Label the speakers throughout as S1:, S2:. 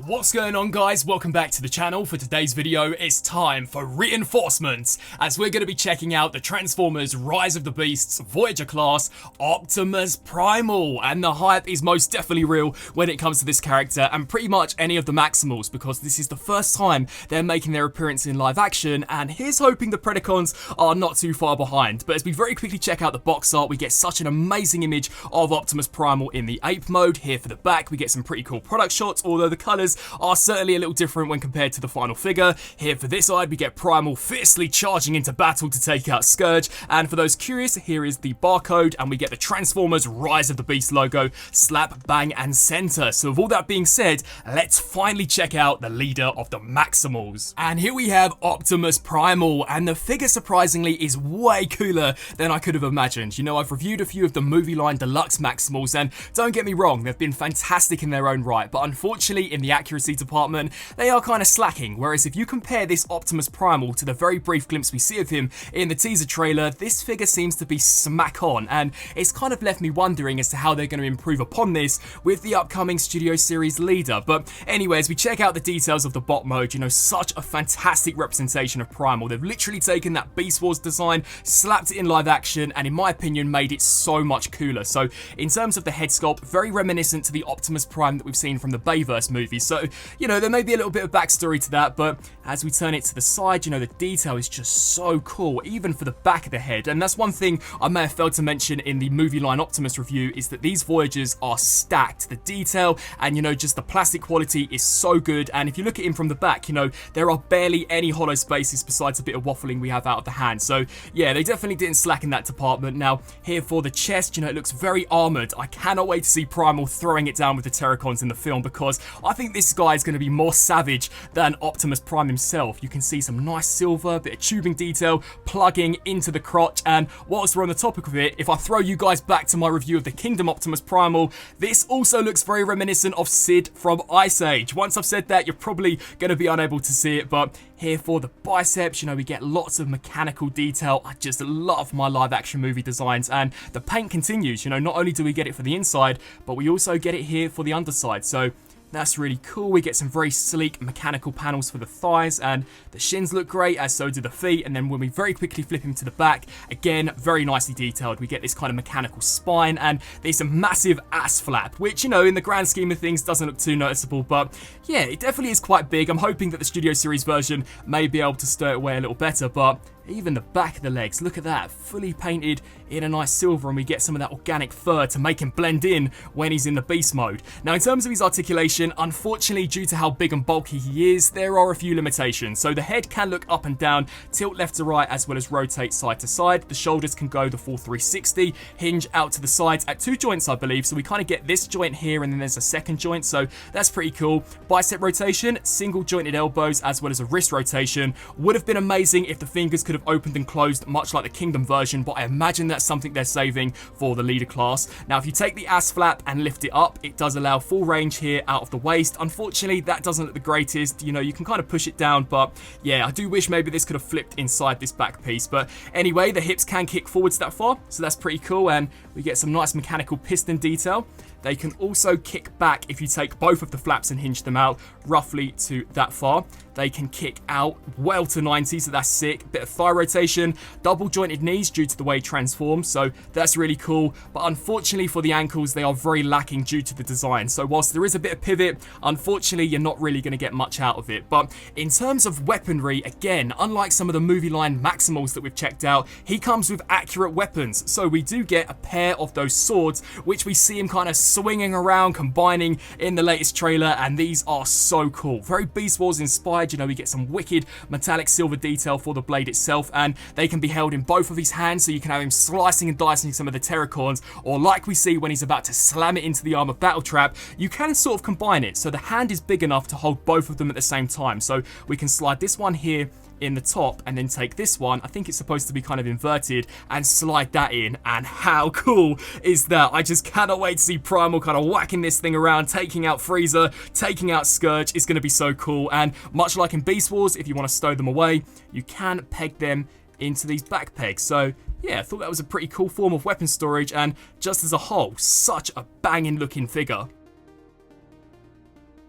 S1: What's going on, guys? Welcome back to the channel. For today's video, it's time for reinforcements, as we're going to be checking out the Transformers Rise of the Beasts Voyager class Optimus Primal, and the hype is most definitely real when it comes to this character and pretty much any of the Maximals, because this is the first time they're making their appearance in live action, and here's hoping the Predacons are not too far behind. But as we very quickly check out the box art, we get such an amazing image of Optimus Primal in the ape mode. Here for the back, we get some pretty cool product shots, although the colours are certainly a little different when compared to the final figure. Here for this side, we get Primal fiercely charging into battle to take out Scourge, and for those curious, here is the barcode, and we get the Transformers Rise of the Beast logo slap bang and center. So with all that being said, let's finally check out the leader of the Maximals. And here we have Optimus Primal, and the figure surprisingly is way cooler than I could have imagined. You know, I've reviewed a few of the movie line deluxe Maximals, and don't get me wrong, they've been fantastic in their own right, but unfortunately in the accuracy department, they are kind of slacking. Whereas if you compare this Optimus Primal to the very brief glimpse we see of him in the teaser trailer, this figure seems to be smack on, and it's kind of left me wondering as to how they're going to improve upon this with the upcoming Studio Series leader. But anyway, as we check out the details of the bot mode, you know, such a fantastic representation of Primal. They've literally taken that Beast Wars design, slapped it in live action, and in my opinion made it so much cooler. So in terms of the head sculpt, very reminiscent to the Optimus Prime that we've seen from the Bayverse movie. So, you know, there may be a little bit of backstory to that, but as we turn it to the side, you know, the detail is just so cool, even for the back of the head. And that's one thing I may have failed to mention in the movie line Optimus review, is that these Voyagers are stacked. The detail and, you know, just the plastic quality is so good. And if you look at him from the back, you know, there are barely any hollow spaces besides a bit of waffling we have out of the hand. So yeah, they definitely didn't slack in that department. Now, here for the chest, you know, it looks very armored. I cannot wait to see Primal throwing it down with the Terracons in the film, because I think this guy is going to be more savage than Optimus Prime himself. You can see some nice silver, bit of tubing detail plugging into the crotch. And whilst we're on the topic of it, if I throw you guys back to my review of the Kingdom Optimus Primal, this also looks very reminiscent of Sid from Ice Age. Once I've said that, you're probably going to be unable to see it, but here for the biceps, you know, we get lots of mechanical detail. I just love my live action movie designs, and the paint continues. You know, not only do we get it for the inside, but we also get it here for the underside. So that's really cool. We get some very sleek mechanical panels for the thighs, and the shins look great, as so do the feet. And then when we very quickly flip him to the back, again, very nicely detailed. We get this kind of mechanical spine, and there's a massive ass flap, which, you know, in the grand scheme of things doesn't look too noticeable, but yeah, it definitely is quite big. I'm hoping that the Studio Series version may be able to stir it away a little better, but even the back of the legs, look at that, fully painted in a nice silver, and we get some of that organic fur to make him blend in when he's in the beast mode. Now, in terms of his articulation, unfortunately, due to how big and bulky he is, there are a few limitations. So the head can look up and down, tilt left to right, as well as rotate side to side. The shoulders can go the full 360, hinge out to the sides at 2 joints, I believe. So we kind of get this joint here, and then there's a second joint, so that's pretty cool. Bicep rotation, single jointed elbows, as well as a wrist rotation. Would have been amazing if the fingers could have opened and closed much like the Kingdom version, but I imagine that's something they're saving for the leader class. Now, if you take the ass flap and lift it up, it does allow full range here out of the waist. Unfortunately, that doesn't look the greatest. You know, you can kind of push it down, but yeah, I do wish maybe this could have flipped inside this back piece. But anyway, the hips can kick forwards that far, so that's pretty cool, and we get some nice mechanical piston detail. They can also kick back if you take both of the flaps and hinge them out roughly to that far. They can kick out well to 90, so that's sick. Bit of thigh rotation, double jointed knees due to the way it transforms, so that's really cool. But unfortunately for the ankles, they are very lacking due to the design. So whilst there is a bit of pivot, unfortunately you're not really going to get much out of it. But in terms of weaponry, again, unlike some of the movie line Maximals that we've checked out, he comes with accurate weapons. So we do get a pair of those swords, which we see him kind of swinging around, combining in the latest trailer, and these are so cool. Very Beast Wars inspired. You know, we get some wicked metallic silver detail for the blade itself, and they can be held in both of his hands, so you can have him slicing and dicing some of the Terracons, or like we see when he's about to slam it into the armor battle trap, you can sort of combine it, so the hand is big enough to hold both of them at the same time. So we can slide this one here in the top, and then take this one, I think it's supposed to be kind of inverted, and slide that in. And how cool is that? I just cannot wait to see Primal kind of whacking this thing around, taking out Freezer, taking out Scourge. It's going to be so cool. And much like in Beast Wars, if you want to stow them away, you can peg them into these back pegs. So yeah, I thought that was a pretty cool form of weapon storage, and just as a whole, such a banging looking figure.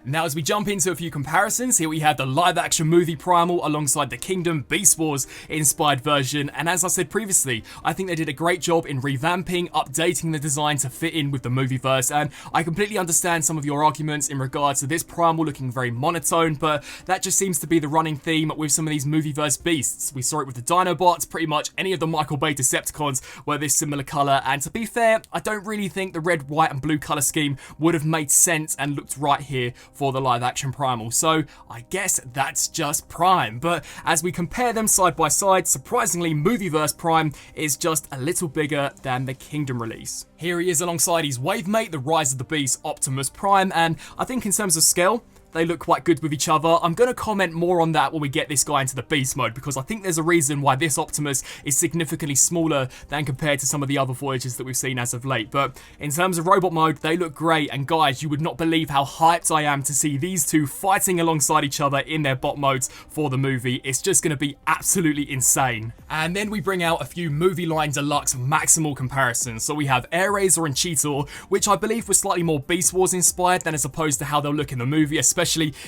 S1: Now, as we jump into a few comparisons, here we have the live-action movie Primal alongside the Kingdom Beast Wars inspired version, and as I said previously, I think they did a great job in revamping, updating the design to fit in with the movieverse, and I completely understand some of your arguments in regards to this Primal looking very monotone, but that just seems to be the running theme with some of these movieverse beasts. We saw it with the Dinobots, pretty much any of the Michael Bay Decepticons were this similar colour, and to be fair, I don't really think the red, white and blue colour scheme would have made sense and looked right here for the live action Primal, so I guess that's just Prime. But as we compare them side by side, surprisingly Movieverse Prime is just a little bigger than the Kingdom release. Here he is alongside his wave mate, the Rise of the Beast Optimus Prime, and I think in terms of scale, they look quite good with each other. I'm going to comment more on that when we get this guy into the beast mode, because I think there's a reason why this Optimus is significantly smaller than compared to some of the other Voyagers that we've seen as of late. But in terms of robot mode, they look great, and guys, you would not believe how hyped I am to see these two fighting alongside each other in their bot modes for the movie. It's just going to be absolutely insane. And then we bring out a few Movie Line Deluxe Maximal comparisons. So we have Air Razor and Cheetor, which I believe were slightly more Beast Wars inspired than as opposed to how they'll look in the movie, especially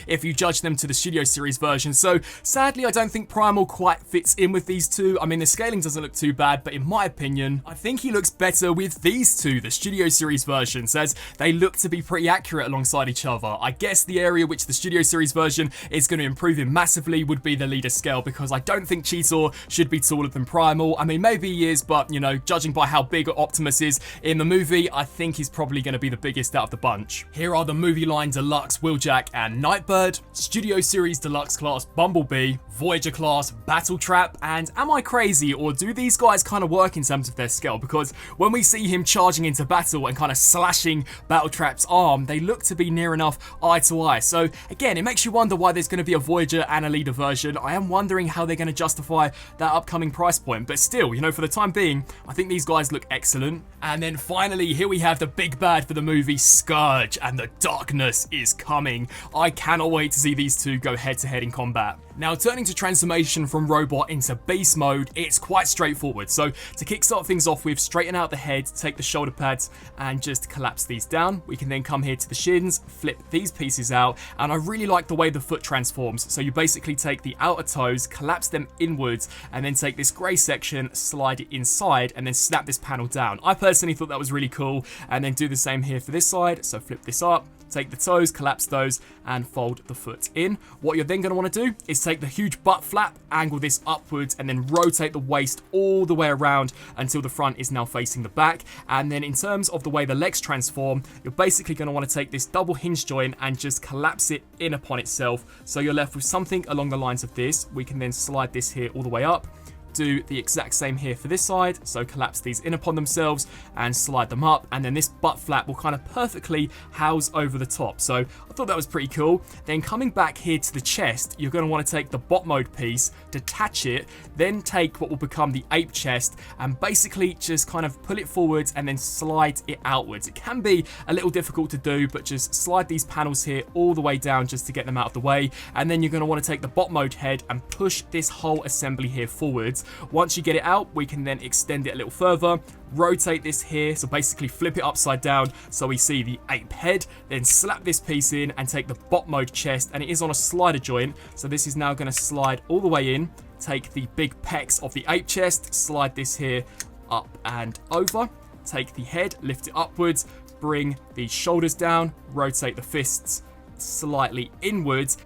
S1: if you judge them to the Studio Series version. So sadly, I don't think Primal quite fits in with these two. I mean, the scaling doesn't look too bad, but in my opinion, I think he looks better with these two, the Studio Series versions, as they look to be pretty accurate alongside each other. I guess the area which the Studio Series version is going to improve in massively would be the leader scale, because I don't think Cheetor should be taller than Primal. I mean, maybe he is, but you know, judging by how big Optimus is in the movie, I think he's probably going to be the biggest out of the bunch. Here are the Movie Line Deluxe Wheeljack and Nightbird, Studio Series Deluxe Class Bumblebee, Voyager Class Battletrap, and am I crazy, or do these guys kind of work in terms of their scale? Because when we see him charging into battle and kind of slashing Battletrap's arm, they look to be near enough eye to eye. So again, it makes you wonder why there's going to be a Voyager and a leader version. I am wondering how they're going to justify that upcoming price point, but still, you know, for the time being, I think these guys look excellent. And then finally, here we have the big bad for the movie, Scourge, and the darkness is coming. I cannot wait to see these two go head to head in combat. Now, turning to transformation from robot into beast mode, it's quite straightforward. So to kickstart things off with, straighten out the head, take the shoulder pads and just collapse these down. We can then come here to the shins, flip these pieces out, and I really like the way the foot transforms. So you basically take the outer toes, collapse them inwards, and then take this grey section, slide it inside, and then snap this panel down. I personally thought that was really cool, and then do the same here for this side. So flip this up, take the toes, collapse those, and fold the foot in. What you're then going to want to do is take the huge butt flap, angle this upwards, and then rotate the waist all the way around until the front is now facing the back. And then in terms of the way the legs transform, you're basically going to want to take this double hinge joint and just collapse it in upon itself. So you're left with something along the lines of this. We can then slide this here all the way up. Do the exact same here for this side, so collapse these in upon themselves and slide them up, and then this butt flap will kind of perfectly house over the top. So I thought that was pretty cool. Then coming back here to the chest, you're going to want to take the bot mode piece, detach it, then take what will become the ape chest and basically just kind of pull it forwards and then slide it outwards. It can be a little difficult to do, but just slide these panels here all the way down just to get them out of the way, and then you're going to want to take the bot mode head and push this whole assembly here forwards. Once you get it out, we can then extend it a little further, rotate this here, so basically flip it upside down so we see the ape head, then slap this piece in and take the bot mode chest, and it is on a slider joint, so this is now going to slide all the way in. Take the big pecs of the ape chest, slide this here up and over, take the head, lift it upwards, bring the shoulders down, rotate the fists slightly inwards,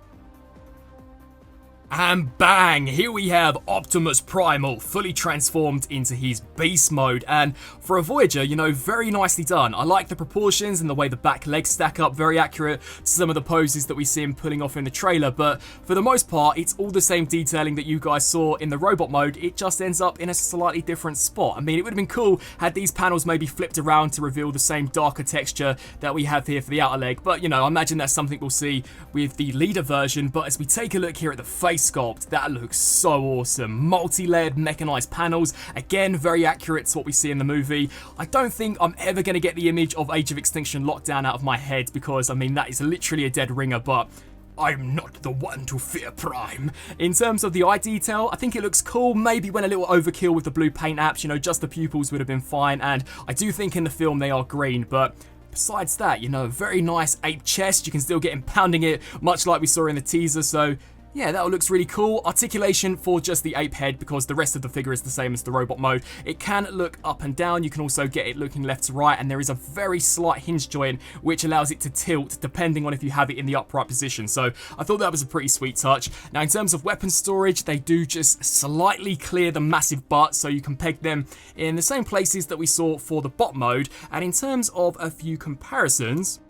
S1: and bang, here we have Optimus Primal fully transformed into his beast mode. And for a Voyager, you know, very nicely done. I like the proportions and the way the back legs stack up, very accurate to some of the poses that we see him pulling off in the trailer, but for the most part, it's all the same detailing that you guys saw in the robot mode. It just ends up in a slightly different spot. I mean, it would have been cool had these panels maybe flipped around to reveal the same darker texture that we have here for the outer leg, but you know, I imagine that's something we'll see with the leader version. But as we take a look here at the face sculpt, that looks so awesome. Multi-layered mechanized panels, again very accurate to what we see in the movie. I don't think I'm ever going to get the image of Age of Extinction Lockdown out of my head, because I mean that is literally a dead ringer, but I'm not the one to fear Prime. In terms of the eye detail, I think it looks cool. Maybe went a little overkill with the blue paint apps, you know, just the pupils would have been fine, and I do think in the film they are green, but besides that, you know, a very nice ape chest. You can still get him pounding it, much like we saw in the teaser, so yeah, that all looks really cool. Articulation for just the ape head, because the rest of the figure is the same as the robot mode. It can look up and down. You can also get it looking left to right, and there is a very slight hinge joint which allows it to tilt depending on if you have it in the upright position. So I thought that was a pretty sweet touch. Now, in terms of weapon storage, they do just slightly clear the massive butt, so you can peg them in the same places that we saw for the bot mode. And in terms of a few comparisons,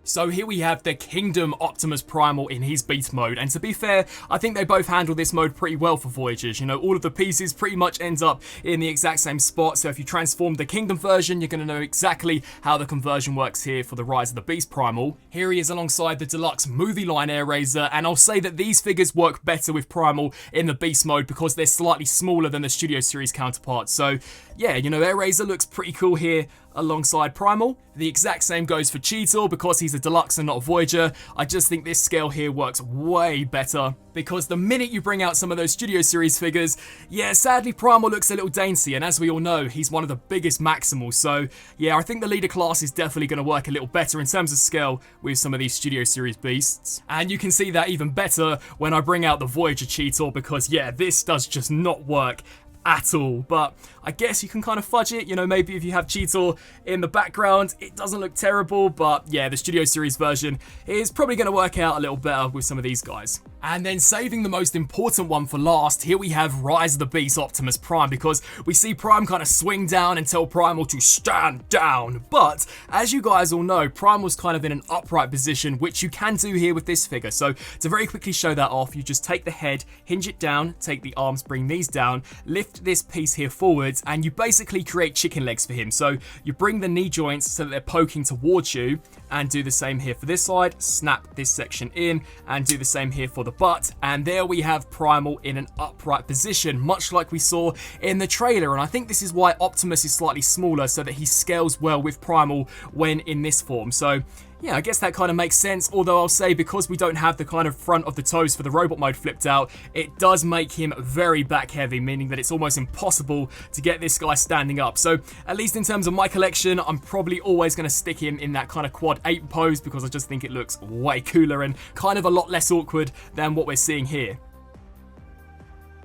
S1: so here we have the Kingdom Optimus Primal in his beast mode, and to be fair, I think they both handle this mode pretty well for Voyagers. You know, all of the pieces pretty much ends up in the exact same spot, so if you transform the Kingdom version, you're going to know exactly how the conversion works here for the Rise of the Beast Primal. Here he is alongside the deluxe movie line Air Razor, and I'll say that these figures work better with Primal in the beast mode because they're slightly smaller than the Studio Series counterparts. So yeah, you know, Air Razor looks pretty cool here alongside Primal. The exact same goes for Cheetor because he's a deluxe and not a Voyager. I just think this scale here works way better because the minute you bring out some of those Studio Series figures, yeah, sadly Primal looks a little dainty, and as we all know, he's one of the biggest Maximals. So yeah, I think the leader class is definitely going to work a little better in terms of scale with some of these Studio Series beasts. And you can see that even better when I bring out the Voyager Cheetor, because yeah, this does just not work at all. But I guess you can kind of fudge it, you know, maybe if you have Cheetor in the background, it doesn't look terrible, but yeah, the Studio Series version is probably going to work out a little better with some of these guys. And then saving the most important one for last, here we have Rise of the Beast Optimus Prime, because we see Prime kind of swing down and tell Primal to stand down. But as you guys all know, Primal's kind of in an upright position, which you can do here with this figure. So to very quickly show that off, you just take the head, hinge it down, take the arms, bring these down, lift this piece here forwards, and you basically create chicken legs for him. So you bring the knee joints so that they're poking towards you, and do the same here for this side, snap this section in, and do the same here for the butt, and there we have Primal in an upright position, much like we saw in the trailer. And I think this is why Optimus is slightly smaller, so that he scales well with Primal when in this form. So yeah, I guess that kind of makes sense, although I'll say because we don't have the kind of front of the toes for the robot mode flipped out, it does make him very back heavy, meaning that it's almost impossible to get this guy standing up. So at least in terms of my collection, I'm probably always going to stick him in that kind of quad ape pose, because I just think it looks way cooler and kind of a lot less awkward than what we're seeing here.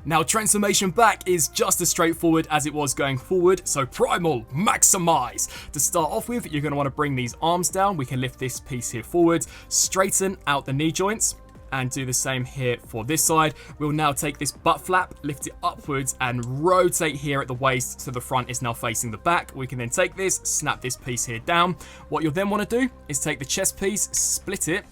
S1: Now, transformation back is just as straightforward as it was going forward, so Primal, maximize! To start off with, you're going to want to bring these arms down. We can lift this piece here forward, straighten out the knee joints, and do the same here for this side. We'll now take this butt flap, lift it upwards, and rotate here at the waist so the front is now facing the back. We can then take this, snap this piece here down. What you'll then want to do is take the chest piece, split it,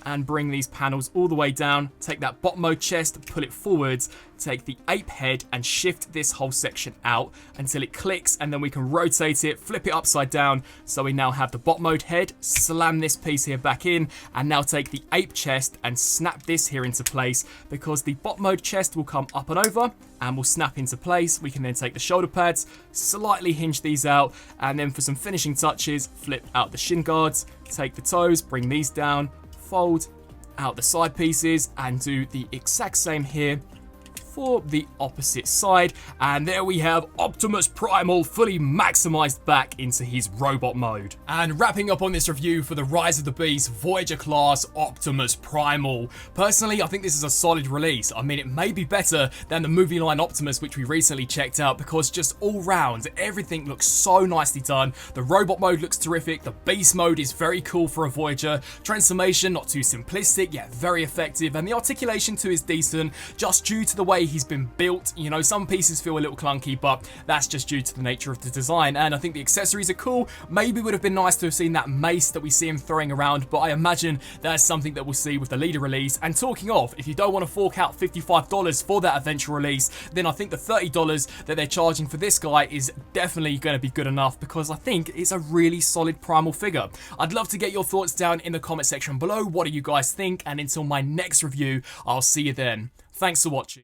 S1: and bring these panels all the way down. Take that bot mode chest, pull it forwards, take the ape head and shift this whole section out until it clicks, and then we can rotate it, flip it upside down, so we now have the bot mode head, slam this piece here back in, and now take the ape chest and snap this here into place, because the bot mode chest will come up and over and will snap into place. We can then take the shoulder pads, slightly hinge these out, and then for some finishing touches, flip out the shin guards, take the toes, bring these down, fold out the side pieces, and do the exact same here for the opposite side. And there we have Optimus Primal fully maximized back into his robot mode. And wrapping up on this review for the Rise of the Beast Voyager class Optimus Primal. Personally, I think this is a solid release. I mean, it may be better than the movie line Optimus, which we recently checked out, because just all round, everything looks so nicely done. The robot mode looks terrific. The beast mode is very cool for a Voyager. Transformation, not too simplistic, yet very effective. And the articulation too is decent, just due to the way he's been built. You know, some pieces feel a little clunky, but that's just due to the nature of the design. And I think the accessories are cool. Maybe would have been nice to have seen that mace that we see him throwing around, but I imagine that's something that we'll see with the leader release. And talking of, if you don't want to fork out $55 for that eventual release, then I think the $30 that they're charging for this guy is definitely going to be good enough, because I think it's a really solid Primal figure. I'd love to get your thoughts down in the comment section below. What do you guys think? And until my next review, I'll see you then. Thanks for watching.